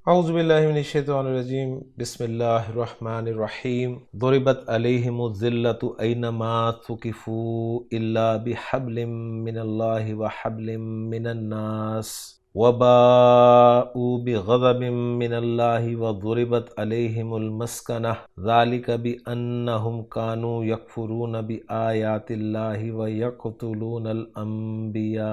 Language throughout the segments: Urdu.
اعوذ باللہ من الشیطان الرجیم، بسم اللہ الرحمن الرحیم۔ ضربت علیہم الذلۃ اینما ثقفوا الا بحبل من اللہ وحبل من الناس وباءوا بغضب من اللہ وضربت علیہم المسکنہ ذلک بأنہم کانوا یکفرون بآیات اللہ ویقتلون الانبیاء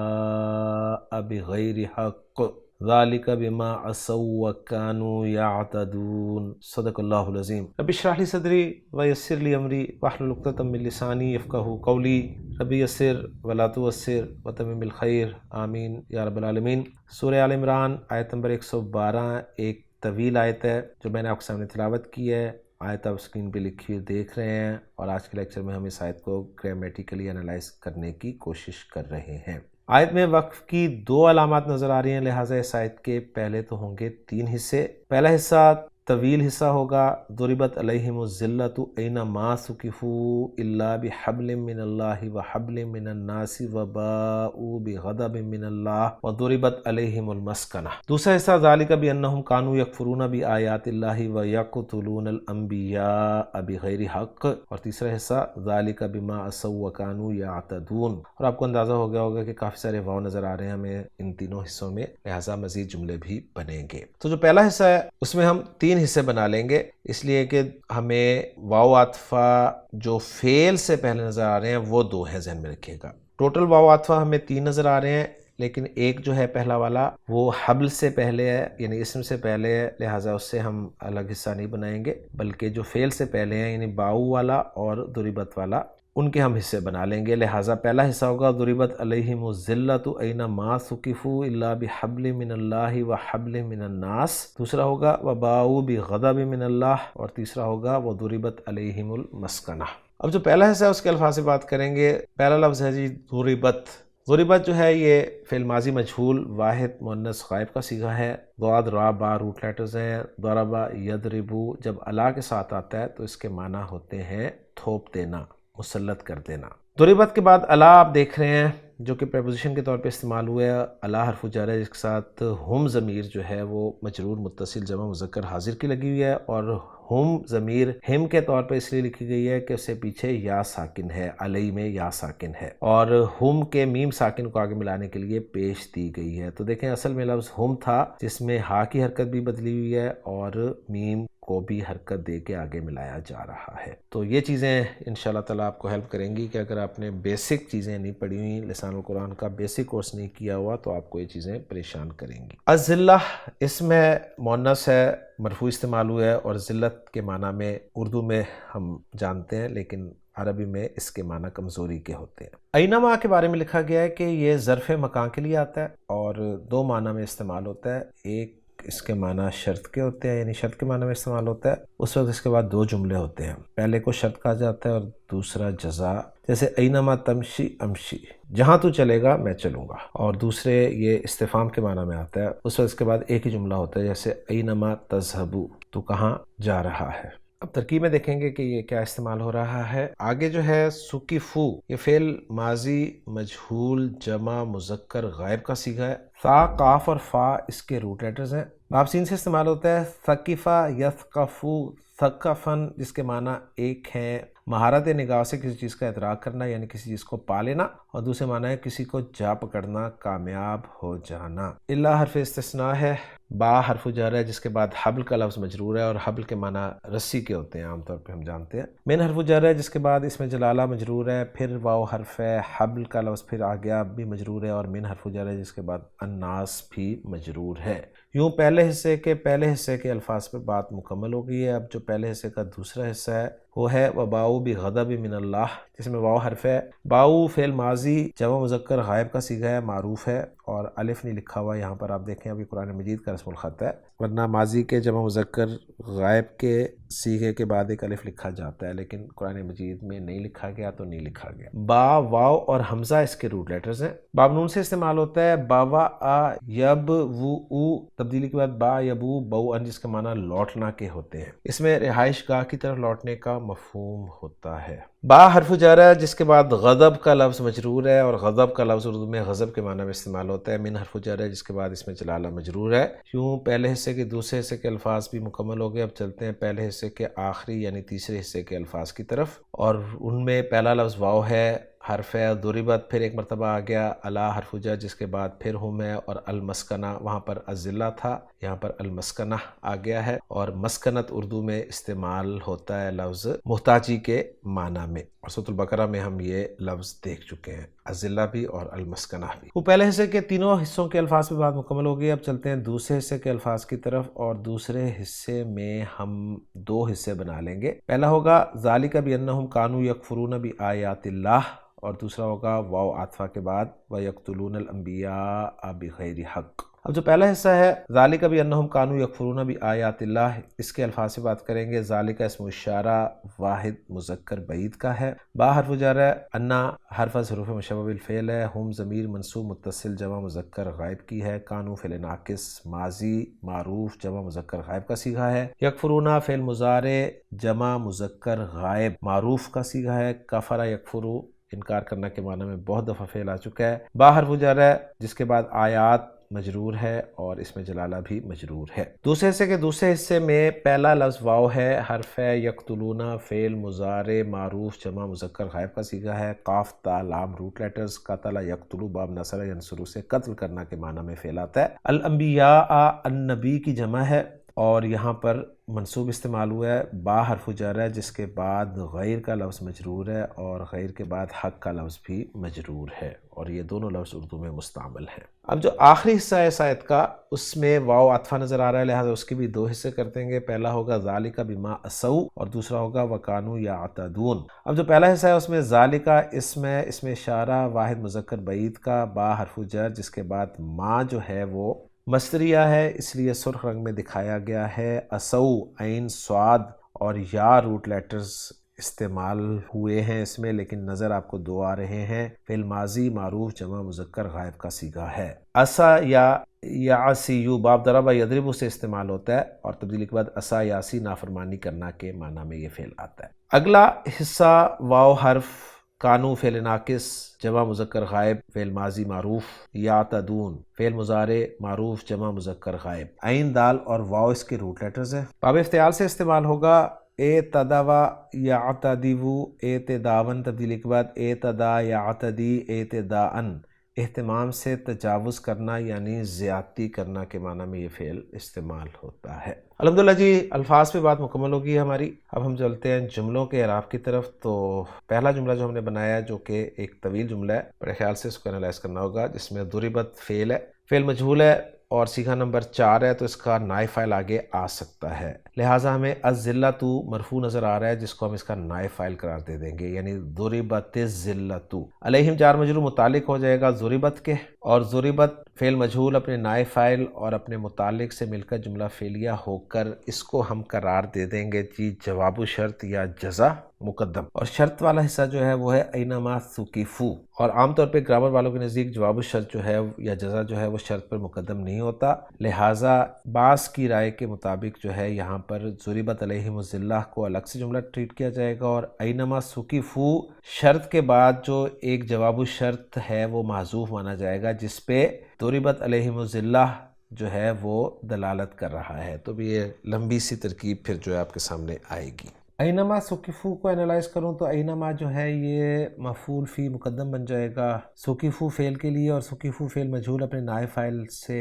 بغیر حق ذالک بما عصوا وکانوا یعتدون۔ صدق اللہ العظیم۔ رب اشرح لی صدری ویسر لی امری واحلل عقدۃ من لسانی یفقہوا قولی، رب یسر ولا تعسر وتمم بالخیر، آمین یا رب العالمین۔ سورہ آل عمران آیت نمبر 112 ایک طویل آیت ہے جو میں نے آپ کے سامنے تلاوت کی ہے۔ آیت آپ اسکرین پہ لکھی ہوئی دیکھ رہے ہیں، اور آج کے لیکچر میں ہم اس آیت کو گرامیٹیکلی انالائز کرنے کی کوشش کر رہے ہیں۔ آیت میں وقف کی دو علامات نظر آ رہی ہیں، لہٰذا اس آیت کے پہلے تو ہوں گے 3 حصے۔ پہلا حصہ طویل حصہ ہوگا، ضربت علیہم الذلۃ اینما ثقفوا الا بحبل من اللہ وحبل من الناس وباءوا بغضب من اللہ وضربت علیہم المسکنہ۔ دوسرا حصہ ذالک بانہم کانوا یکفرون بآیات اللہ ویقتلون الانبیاء بغیر حق، اور تیسرا حصہ ذالک بما عصوا وکانوا یعتدون۔ اور آپ کو اندازہ ہو گیا ہوگا کہ کافی سارے واو نظر آ رہے ہیں ہمیں ان تینوں حصوں میں، لہٰذا مزید جملے بھی بنیں گے۔ تو جو پہلا حصہ ہے اس میں ہم 3 حصے بنا لیں گے، اس لیے کہ ہمیں واو عاطفہ جو فعل سے پہلے نظر آ رہے ہیں وہ 2 ہیں، ذہن میں رکھیے گا۔ ٹوٹل واو عاطفہ ہمیں 3 نظر آ رہے ہیں، لیکن ایک جو ہے پہلا والا وہ حبل سے پہلے ہے، یعنی اسم سے پہلے ہے، لہٰذا اس سے ہم الگ حصہ نہیں بنائیں گے، بلکہ جو فعل سے پہلے ہیں یعنی باؤ والا اور ضربت والا، ان کے ہم حصے بنا لیں گے۔ لہٰذا پہلا حصہ ہوگا ضربت علیہم الذلۃ اینما ثقفوا الا بحبل من اللہ وحبل من الناس، دوسرا ہوگا وباؤوا بغضب من اللہ، اور تیسرا ہوگا وضربت علیہم المسکنہ۔ اب جو پہلا حصہ ہے اس کے الفاظ سے بات کریں گے۔ پہلا لفظ ہے جی ضربت۔ ضربت جو ہے یہ فعل ماضی مجہول واحد مؤنث غائب کا صیغہ ہے۔ ضاد را با روٹ لیٹرز ہیں۔ ضرب یضرب جب الا کے ساتھ آتا ہے تو اس کے معنی ہوتے ہیں تھوپ دینا، مسلط کر دینا۔ ضربت کے بعد الا آپ دیکھ رہے ہیں جو کہ پریپوزیشن کے طور پہ استعمال ہوا ہے۔ الا حرف جر ہے جس کے ساتھ ہم ضمیر جو ہے وہ مجرور متصل جمع مذکر حاضر کی لگی ہوئی ہے، اور ہم ضمیر ہم کے طور پہ اس لیے لکھی گئی ہے کہ اس سے پیچھے یا ساکن ہے، علی میں یا ساکن ہے، اور ہم کے میم ساکن کو آگے ملانے کے لیے پیش دی گئی ہے۔ تو دیکھیں اصل میں لفظ ہم تھا جس میں ہا کی حرکت بھی بدلی ہوئی ہے اور میم کو بھی حرکت دے کے آگے ملایا جا رہا ہے۔ تو یہ چیزیں انشاءاللہ تعالیٰ آپ کو ہیلپ کریں گی کہ اگر آپ نے بیسک چیزیں نہیں پڑھی ہوئی، لسان القرآن کا بیسک کورس نہیں کیا ہوا، تو آپ کو یہ چیزیں پریشان کریں گی۔ الذلہ اس میں مؤنث ہے، مرفوع استعمال ہوا ہے، اور ذلت کے معنی میں اردو میں ہم جانتے ہیں، لیکن عربی میں اس کے معنی کمزوری کے ہوتے ہیں۔ اینما کے بارے میں لکھا گیا ہے کہ یہ ظرف مکان کے لیے آتا ہے اور 2 معنی میں استعمال ہوتا ہے۔ ایک اس کے معنی شرط کے ہوتے ہیں، یعنی شرط کے معنی میں استعمال ہوتا ہے، اس وقت اس کے بعد 2 جملے ہوتے ہیں، پہلے کو شرط کہا جاتا ہے اور دوسرا جزا، جیسے اینما تمشی امشی، جہاں تو چلے گا میں چلوں گا، اور دوسرے یہ استفہام کے معنی میں آتا ہے، اس وقت اس کے بعد ایک ہی جملہ ہوتا ہے، جیسے اینما تذهبوا، تو کہاں جا رہا ہے۔ اب ترکیب میں دیکھیں گے کہ یہ کیا استعمال ہو رہا ہے۔ آگے جو ہے ثقفو، یہ فعل ماضی مجہول جمع مذکر غائب کا صیغہ ہے۔ ثا قاف اور فا اس کے روٹ لیٹرز ہیں۔ باب سین سے استعمال ہوتا ہے ثقفا یثقفو ثقفن، جس کے معنی ایک ہیں مہارت نگاہ سے کسی چیز کا ادراک کرنا، یعنی کسی چیز کو پا لینا، اور دوسرے معنی ہے کسی کو جا پکڑنا، کامیاب ہو جانا۔ الا حرف استثناء ہے، با حرف جر ہے جس کے بعد حبل کا لفظ مجرور ہے، اور حبل کے معنی رسی کے ہوتے ہیں عام طور پہ ہم جانتے ہیں۔ من حرف جر ہے جس کے بعد اس میں جلالہ مجرور ہے، پھر واو حرف ہے، حبل کا لفظ پھر آ گیا بھی مجرور ہے، اور من حرف جر ہے جس کے بعد الناس بھی مجرور ہے۔ یوں پہلے حصے کے الفاظ پر بات مکمل ہو گئی ہے۔ اب جو پہلے حصے کا دوسرا حصہ ہے وہ ہے وباؤ بغضب من اللہ، جس میں واو حرف ہے۔ باؤ فعل ماضی جمع مذکر غائب کا صیغہ ہے، معروف ہے، اور الف نہیں لکھا ہوا یہاں پر، آپ دیکھیں ابھی قرآن مجید کا رسم الخط ہے، ورنہ ماضی کے جمع مذکر غائب کے صیغے کے بعد ایک الف لکھا جاتا ہے، لیکن قرآن مجید میں نہیں لکھا گیا تو نہیں لکھا گیا۔ با واو اور حمزہ اس کے روٹ لیٹرز ہیں۔ باب نون سے استعمال ہوتا ہے باوا آ یب وو او، تبدیلی کے بعد با یبو بو ان، جس کے معنی لوٹنا کے ہوتے ہیں۔ اس میں رہائش گاہ کی طرف لوٹنے کا مفہوم ہوتا ہے۔ با حرف جر ہے جس کے بعد غضب کا لفظ مجرور ہے، اور غضب کا لفظ اردو میں غضب کے معنی میں استعمال ہوتا ہوتا ہے، من حرف جر ہے جس کے بعد اس میں جلالہ مجرور ہے۔ یوں پہلے حصے کے دوسرے حصے کے الفاظ بھی مکمل ہو گئے۔ اب چلتے ہیں پہلے حصے کے آخری یعنی تیسرے حصے کے الفاذ کی طرف، اور ان میں پہلا لفظ واو ہے، حرف ہے، ضربت پھر ایک مرتبہ آ گیا، الا حرف جر جس کے بعد پھر ہم ہے، اور المسکنہ وہاں پر الذلہ تھا، یہاں پر المسکنہ آ گیا ہے، اور مسکنت اردو میں استعمال ہوتا ہے لفظ محتاجی کے معنی میں، اور سورۃ البقرہ میں ہم یہ لفظ دیکھ چکے ہیں، الذلہ بھی اور المسکنہ بھی۔ وہ پہلے حصے کے تینوں حصوں کے الفاظ پہ بات مکمل ہو گئی۔ اب چلتے ہیں دوسرے حصے کے الفاظ کی طرف، اور دوسرے حصے میں ہم دو حصے بنا لیں گے۔ پہلا ہوگا ذالک بانہم کانوا یکفرون بآیات اللہ، اور دوسرا ہوگا واو عاطفہ کے بعد وَيَقْتُلُونَ الْأَنْبِيَاءَ بِغَيْرِ حق۔ اب جو پہلا حصہ ہے ذالک بانہم کانوا یکفرون بآیات اللہ، اس کے الفاظ سے بات کریں گے۔ ذالک اسم اشارہ واحد مذکر بعید کا ہے، با حرف جر ہے، انا حرف از حروف مشبہ بالفعل ہے، ہم ضمیر منصوب متصل جمع مذکر غائب کی ہے، کانوا فعل ناقص ماضی معروف جمع مذکر غائب کا صیغہ ہے، یکفرون فعل مضارع جمع مذکر غائب معروف کا صیغہ ہے، کفر یکفرو انکار کرنا کے معنی میں بہت دفعہ فعل آ چکا ہے، با حرف جر ہے جس کے بعد آیات مجرور ہے اور اس میں جلالہ بھی مجرور ہے۔ دوسرے حصے کے دوسرے حصے میں پہلا لفظ واو ہے، حرف ہے، یقتلون فعل مضارع معروف جمع مذکر غائب کا صیغہ ہے، قاف تا لام روٹ لیٹرز، قتل یقتلو باب نصر ینصرو سے قتل کرنا کے معنی میں فعل آتا ہے۔ الانبیاء النبی کی جمع ہے، اور یہاں پر منصوب استعمال ہوا ہے، با حرف جر ہے جس کے بعد غیر کا لفظ مجرور ہے، اور غیر کے بعد حق کا لفظ بھی مجرور ہے، اور یہ دونوں لفظ اردو میں مستعمل ہیں۔ اب جو آخری حصہ ہے اس آیت کا، اس میں واو عطفہ نظر آ رہا ہے، لہٰذا اس کے بھی دو حصے کر دیں گے۔ پہلا ہوگا ذالک بما عصوا، اور دوسرا ہوگا وکانوا یعتدون۔ اب جو پہلا حصہ ہے اس میں ذالک اسم ہے، اسم اشارہ واحد مذکر بعید کا، با حرف جر جس کے بعد ما جو ہے وہ مصدریہ ہے، اس لیے سرخ رنگ میں دکھایا گیا ہے۔ عصوا عین صاد اور یا روٹ لیٹرز استعمال ہوئے ہیں اس میں، لیکن نظر آپ کو دو آ رہے ہیں۔ فعل ماضی معروف جمع مذکر غائب کا صیغہ ہے۔ عصا یا یعصیو باب ضرب یضرب سے استعمال ہوتا ہے، اور تبدیلی کے بعد عصا یاسی نافرمانی کرنا کے معنی میں یہ فعل آتا ہے۔ اگلا حصہ واو حرف، کانو فعل ناقص جمع مذکر غائب فعل ماضی معروف، یعتدون فعل مضارع معروف جمع مذکر غائب، عین دال اور واو اس کے روٹ لیٹرز ہیں۔ باب افتعال سے استعمال ہوگا، اعتدوا یعتدو اعتداون، تبدیلی کے بعد اعتدا یعتدی اعتداءن، اہتمام سے تجاوز کرنا یعنی زیادتی کرنا کے معنی میں یہ فعل استعمال ہوتا ہے۔ الحمدللہ جی، الفاظ پہ بات مکمل ہوگی ہماری۔ اب ہم چلتے ہیں جملوں کے اعراب کی طرف۔ تو پہلا جملہ جو ہم نے بنایا جو کہ ایک طویل جملہ ہے، بڑے خیال سے اس کو انالائز کرنا ہوگا، جس میں ضربت فعل ہے، فعل مجہول ہے اور صیغہ نمبر 4 ہے، تو اس کا نائب فاعل آگے آ سکتا ہے، لہٰذا ہمیں الذلۃ مرفوع نظر آ رہا ہے جس کو ہم اس کا نائب فاعل قرار دے دیں گے، یعنی ضربت الذلۃ۔ علیہم جار مجرور متعلق ہو جائے گا ضربت کے، اور ضربت فعل مجہول اپنے نائب فاعل اور اپنے متعلق سے مل کر جملہ فعلیہ ہو کر اس کو ہم قرار دے دیں گے جی جواب شرط یا جزا مقدم، اور شرط والا حصہ جو ہے وہ ہے اینما ثقفوا، اور عام طور پہ گرامر والوں کے نزدیک جواب الشرط جو ہے یا جزا جو ہے وہ شرط پر مقدم نہیں ہوتا، لہٰذا بعض کی رائے کے مطابق جو ہے یہاں پر ضربت علیہم الذلہ کو الگ سے جملہ ٹریٹ کیا جائے گا، اور اینما ثقفوا شرط کے بعد جو ایک جواب الشرط ہے وہ محذوف مانا جائے گا، جس پہ ضربت علیہم الذلہ جو ہے وہ دلالت کر رہا ہے۔ تو بھی یہ لمبی سی ترکیب پھر جو ہے آپ کے سامنے آئے گی۔ اینما ثقفوا کو انالائز کروں تو اینما جو ہے یہ مفعول فی مقدم بن جائے گا ثقفوا فعل کے لیے، اور ثقفوا فعل مجہول اپنے نائب فاعل سے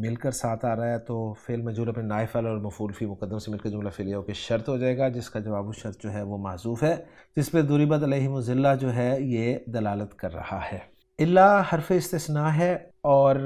مل کر ساتھ آ رہا ہے، تو فعل مجہول اپنے نائب فاعل اور مفعول فی مقدم سے مل کر جملہ فعلیہ ہو کے شرط ہو جائے گا، جس کا جواب الشرط جو ہے وہ محذوف ہے، جس پہ ضربت علیہم الذلہ جو ہے یہ دلالت کر رہا ہے۔ الا حرف استثناء ہے اور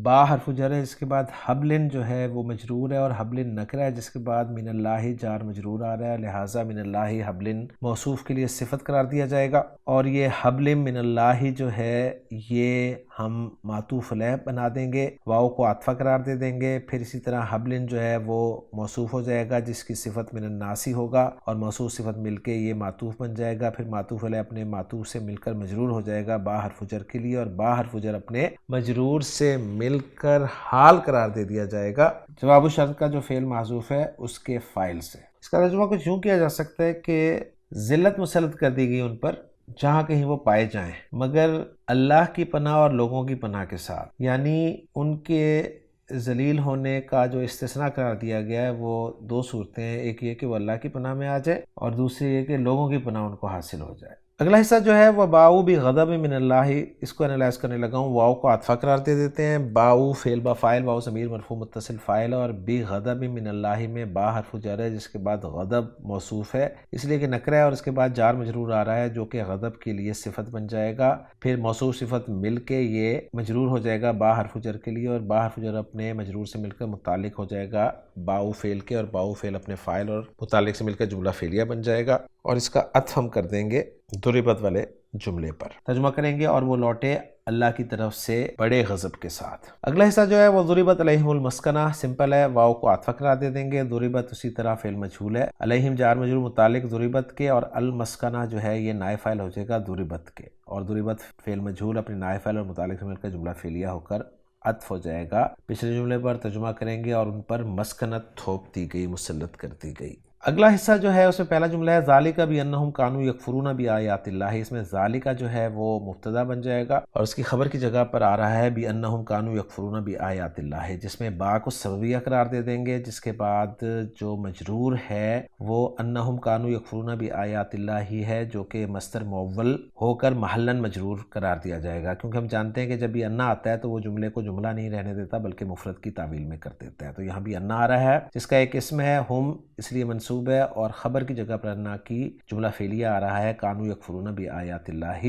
با حرف جر ہے، جس کے بعد حبل جو ہے وہ مجرور ہے، اور حبل نکرہ ہے جس کے بعد من اللہ جار مجرور آ رہا ہے، لہٰذا من اللہ حبل موصوف کے لیے صفت قرار دیا جائے گا، اور یہ حبل من اللہ جو ہے یہ ہم معطوف علیہ بنا دیں گے، واو کو عطفہ قرار دے دیں گے، پھر اسی طرح حبل جو ہے وہ موصوف ہو جائے گا جس کی صفت من الناس ہوگا، اور موصوف صفت مل کے یہ معطوف بن جائے گا، پھر معطوف علیہ اپنے معطوف سے مل کر مجرور ہو جائے گا با حرف جر کے لیے، اور با حرف جر اپنے مجرور سے مل کر حال قرار دے دیا جائے گا جواب الشرط کا جو فعل محذوف ہے اس کے فاعل سے۔ اس کا ترجمہ کچھ یوں کیا جا سکتا ہے کہ ذلت مسلط کر دی گئی ان پر جہاں کہیں وہ پائے جائیں، مگر اللہ کی پناہ اور لوگوں کی پناہ کے ساتھ، یعنی ان کے ذلیل ہونے کا جو استثناء قرار دیا گیا ہے وہ دو صورتیں ہیں، ایک یہ کہ وہ اللہ کی پناہ میں آ جائے، اور دوسری یہ کہ لوگوں کی پناہ ان کو حاصل ہو جائے۔ اگلا حصہ جو ہے وہ باؤ بھی غضب من اللہ، اس کو انالائز کرنے لگا ہوں۔ واؤ کو عطفہ قرار دے دیتے ہیں، باؤ فعل با فاعل، واؤ ضمیر مرفوع متصل فاعل، اور بھی غضب من اللہ میں با حرف جر ہے جس کے بعد غضب موصوف ہے، اس لیے کہ نکرہ ہے اور اس کے بعد جار مجرور آ رہا ہے جو کہ غضب کے لیے صفت بن جائے گا، پھر موصوف صفت مل کے یہ مجرور ہو جائے گا با حرف جر کے لیے، اور با حرف جر اپنے مجرور سے مل کر متعلق ہو جائے گا باؤ فعل کے، اور باؤ فعل اپنے فاعل اور متعلق سے مل کر جملہ فعلیہ بن جائے گا، اور اس کا عطف ہم کر دیں گے ضربت والے جملے پر۔ ترجمہ کریں گے اور وہ لوٹے اللہ کی طرف سے بڑے غضب کے ساتھ۔ اگلا حصہ جو ہے وہ ضربت علیہم المسکنہ، سمپل ہے، واؤ کو عطف قرار دے دیں گے، ضربت اسی طرح فعل مجہول ہے، علیہم جار مجرور متعلق ضربت کے، اور المسکنہ جو ہے یہ نائب فاعل ہو جائے گا ضربت کے، اور ضربت فعل مجہول اپنے نائب فاعل اور متعلق سے مل کر جملہ فعلیہ ہو کر عطف ہو جائے گا پچھلے جملے پر۔ ترجمہ کریں گے اور ان پر مسکنت تھوپ دی گئی، مسلط کر دی گئی۔ اگلا حصہ جو ہے اس میں پہلا جملہ ہے ذالک بانہم کانوا یکفرون بآیات اللہ، اس میں ذالک جو ہے وہ مبتدا بن جائے گا اور اس کی خبر کی جگہ پر آ رہا ہے بانہم کانوا یکفرون بآیات اللہ، جس میں با کو سببیہ قرار دے دیں گے، جس کے بعد جو مجرور ہے وہ انہم کانوا یکفرون بآیات اللہ ہی ہے، جو کہ مصدر مؤول ہو کر محلاً مجرور قرار دیا جائے گا، کیونکہ ہم جانتے ہیں کہ جب یہ انا آتا ہے تو وہ جملے کو جملہ نہیں رہنے دیتا بلکہ مفرد کی تعویل میں کر دیتا ہے، تو یہاں بھی انا آ رہا ہے جس کا ایک اسم ہے ہم، اس لیے منصوب ہے، اور خبر کی جگہ پر انا کی جملہ فعلیہ آ رہا ہے کانوا یکفرون بآیات اللہ،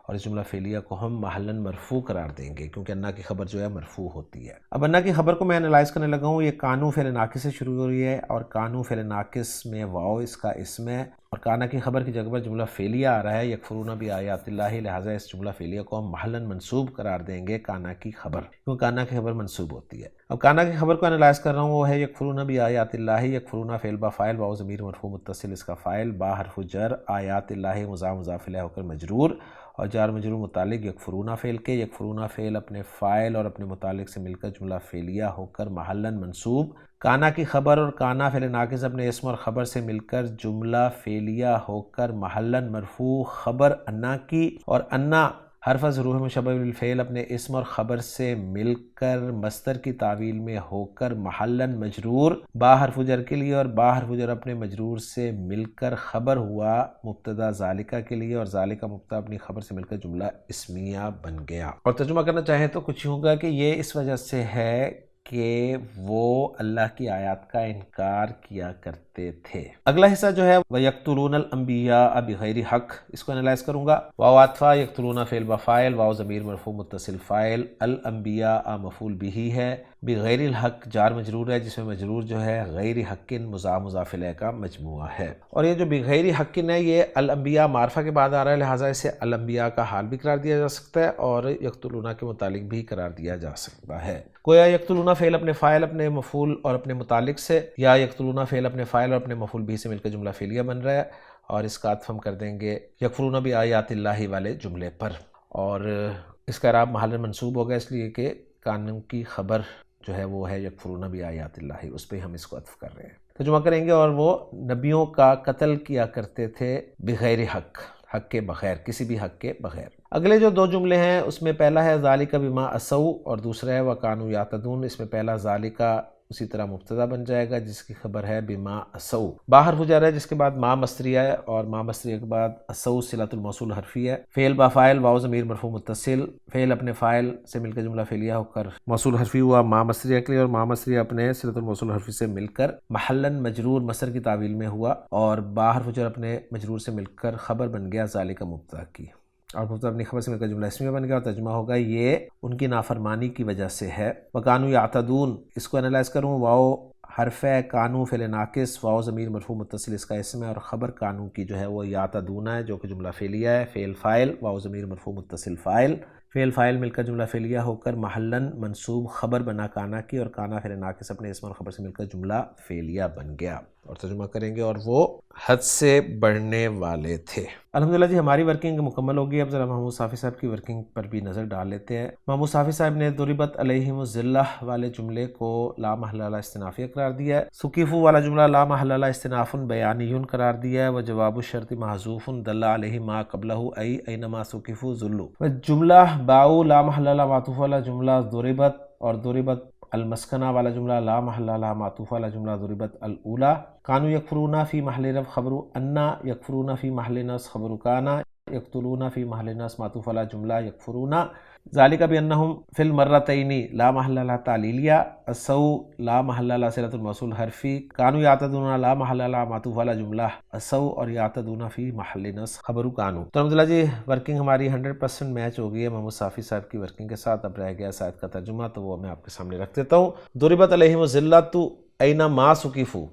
اور اس جملہ فعلیہ کو ہم محلاً مرفوع قرار دیں گے کیونکہ انا کی خبر جو ہے مرفوع ہوتی ہے۔ اب انا کی خبر کو میں انالائز کرنے لگا ہوں، یہ کانوا فعل ناقص سے شروع ہو رہی ہے، اور کانوا فعل ناقص میں واو اس کا اسم ہے، اور کانا کی خبر کی جگہ پر جملہ فعلیہ آ رہا ہے یکفرون بآیات اللہ، لہٰذا اس جملہ فعلیہ کو ہم محلاً منصوب قرار دیں گے کانا کی خبر، کیونکہ کانا کی خبر منصوب ہوتی ہے۔ اب کانا کی خبر کو انالائز کر رہا ہوں، وہ ہے یکفرون بآیات اللہ، یکفرون فعل با فاعل، واو ضمیر مرفوع متصل اس کا فاعل، با حرف جر، آیات اللہ مضاف مضاف الیہ ہو کر مجرور، اور جار مجرور متعلق یکفرون فعل کے، یکفرون فعل اپنے فاعل اور اپنے متعلق سے مل کر جملہ فعلیہ ہو کر محلاً منصوب، کانا کی خبر اور کانا فعل ناقص اپنے اسم اور خبر سے مل کر جملہ فعلیہ ہو کر محلاً مرفوع، خبر انا کی، اور انا حرف ظروف مشبہ بالفعل اپنے اسم اور خبر سے مل کر مصدر کی تعویل میں ہو کر محلاً مجرور، با حرف جر کے لیے، اور با حرف جر اپنے مجرور سے مل کر خبر ہوا مبتدا ذالکہ کے لیے، اور ذالکہ مبتدا اپنی خبر سے مل کر جملہ اسمیہ بن گیا۔ اور ترجمہ کرنا چاہیں تو کچھ ہوگا کہ یہ اس وجہ سے ہے کہ وہ اللہ کی آیات کا انکار کیا کرتے تھے۔ اگلا حصہ جو ہے وَيَقْتُلُونَ الْأَنْبِيَاءَ بِغَيْرِ حق، اس کو انالائز کروں گا۔ واو عطفہ، یقتلون فعل بفاعل، واو ضمیر مرفوع متصل فاعل، الانبیاء مفعول بہ ہے، بغیر الحق جار مجرور ہے جس میں مجرور جو ہے غیر حق مضاف مضاف الیہ کا مجموعہ ہے، اور یہ جو بغیر حق ہے یہ الانبیاء معرفہ کے بعد آ رہا ہے، لہٰذا اسے الانبیاء کا حال بھی قرار دیا جا سکتا ہے اور یقتلون کے متعلق بھی قرار دیا جا سکتا ہے۔ گویا یقتلون فعل اپنے فاعل اپنے مفعول اور اپنے متعلق سے، یا یقتلون فعل اپنے فاعل اور اپنے مفعول بھی سے مل کر جملہ فعلیہ بن رہا ہے، اور اس کا عطف ہم کر دیں گے یکفرون بآیات اللہ والے جملے پر، اور اس کا اعراب محل منصوب ہوگا اس لیے کہ کانوں کی خبر جو ہے وہ ہے یکفرون بآیات اللہ، اس پہ ہم اس کو عطف کر رہے ہیں۔ ترجمہ کریں گے، اور وہ نبیوں کا قتل کیا کرتے تھے بغیر حق، حق کے بغیر، کسی بھی حق کے بغیر۔ اگلے جو دو جملے ہیں اس میں پہلا ہے ذالک بما عصوا اور دوسرا ہے وکانوا یعتدون، اس میں پہلا ذالک اسی طرح مبتدا بن جائے گا جس کی خبر ہے بما عصوا، با حرف جر ہے جس کے بعد ما مصدریہ ہے، اور ما مصدریہ کے بعد عصوا صلۃ الموصول حرفی ہے، فعل با فاعل، واو ضمیر مرفوع متصل، فعل اپنے فاعل سے مل کر جملہ فعلیہ ہو کر موصول حرفی ہوا ما مصدریہ کے لیے، اور ما مصدریہ اپنے صلۃ الموصول حرفی سے مل کر محلاً مجرور مصدر کی تعویل میں ہوا، اور با حرف جر اپنے مجرور سے مل کر خبر بن گیا ذالک مبتدا کی، اور مبتدا اپنی خبر سے مل کر جملہ اسمیہ بن گیا، اور ترجمہ ہوگا یہ ان کی نافرمانی کی وجہ سے ہے۔ وَكَانُوا يَعْتَدُونَ، اس کو انالائز کروں، واو حرف ہے، کانو فعل ناقص، واو ضمیر مرفوع متصل اس کا اسم ہے، اور خبر کانو کی جو ہے وہ یعتدون ہے جو کہ جملہ فعلیہ ہے، فعل فاعل، واو ضمیر مرفوع متصل فاعل، فعل فاعل مل کر جملہ فعلیہ ہو کر محلاً منصوب خبر بنا کانا کی، اور کانا فعل ناقص اپنے اسم اور خبر سے مل کر جملہ فعلیہ بن گیا۔ اور ترجمہ کریں گے، اور وہ حد سے بڑھنے والے تھے۔ الحمدللہ جی ہماری ورکنگ مکمل ہوگی۔ اب ذرا محمود صافی صاحب کی ورکنگ پر بھی نظر ڈال لیتے ہیں۔ محمود صافی صاحب نے ضربت علیہم الذلہ والے جملے کو لا محل لہ استنافیہ قرار دیا ہے، سکیفو والا جملہ لا محل لہ استناف بیانی قرار دیا ہے، و جواب الشرط محذوف دل علیہ ما قبلہ ای اینما سکیفو ذلو، جملہ باؤ لا محل لہ معطوف والا جملہ ضربت، اور ضربت المسکنہ والا جملہ لا محل لہ معطوف والا جملہ ضربت الاولی، کانو یکفرون فی محل رفع خبر انا، یکفرون فی محل نصب خبر کانا، یقتلون فی محل نصب معطوف والا جملہ یکفرون، ذالک بانہم فی المرتین لا محل لہ تعلیلیہ، السو لا محل لہ صلۃ الموصول حرفی، کانو یعتدون لا محل لہ معطوف والا جملہ السو، اور یعتدون فی محل نصب خبر کانو۔ تو الحمدللہ جی ورکنگ ہماری 100% میچ ہو گئی ہے محمود صافی صاحب کی ورکنگ کے ساتھ۔ اب رہ گیا ساتھ کا ترجمہ، تو وہ میں آپ کے سامنے رکھ دیتا ہوں۔ ضربت علیہم الذلۃ اینما سکیفوا،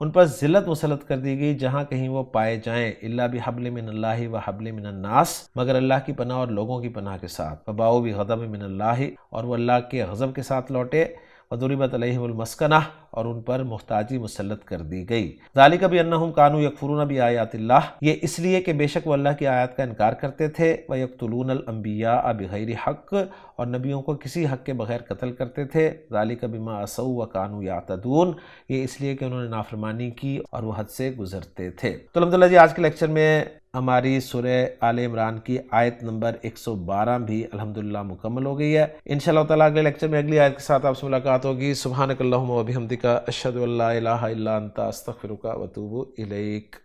ان پر ذلت مسلط کر دی گئی جہاں کہیں وہ پائے جائیں، الا بحبل من اللہ و حبل من الناس، مگر اللہ کی پناہ اور لوگوں کی پناہ کے ساتھ، فباؤ بغضب من اللہ، اور وہ اللہ کے غضب کے ساتھ لوٹے، وضربت علیہم المسکنہ، اور ان پر محتاجی مسلط کر دی گئی، ذالک بانہم کانوا یکفرون بآیات اللہ، یہ اس لیے کہ بے شک وہ اللہ کی آیات کا انکار کرتے تھے، ویقتلون الانبیاء بغیر حق، اور نبیوں کو کسی حق کے بغیر قتل کرتے تھے، ذالک بما عصوا وکانوا یعتدون، یہ اس لیے کہ انہوں نے نافرمانی کی اور وہ حد سے گزرتے تھے۔ تو الحمدللہ جی آج کے لیکچر میں ہماری سورہ آل عمران کی آیت نمبر 112 بھی الحمدللہ مکمل ہو گئی ہے۔ انشاءاللہ تعالیٰ اگلے لیکچر میں اگلی آیت کے ساتھ آپ سے ملاقات ہوگی۔ سبحانک اللہم و بحمدک، اشہد ان لا الہ الا انت، استغفرک و اتوب الیک۔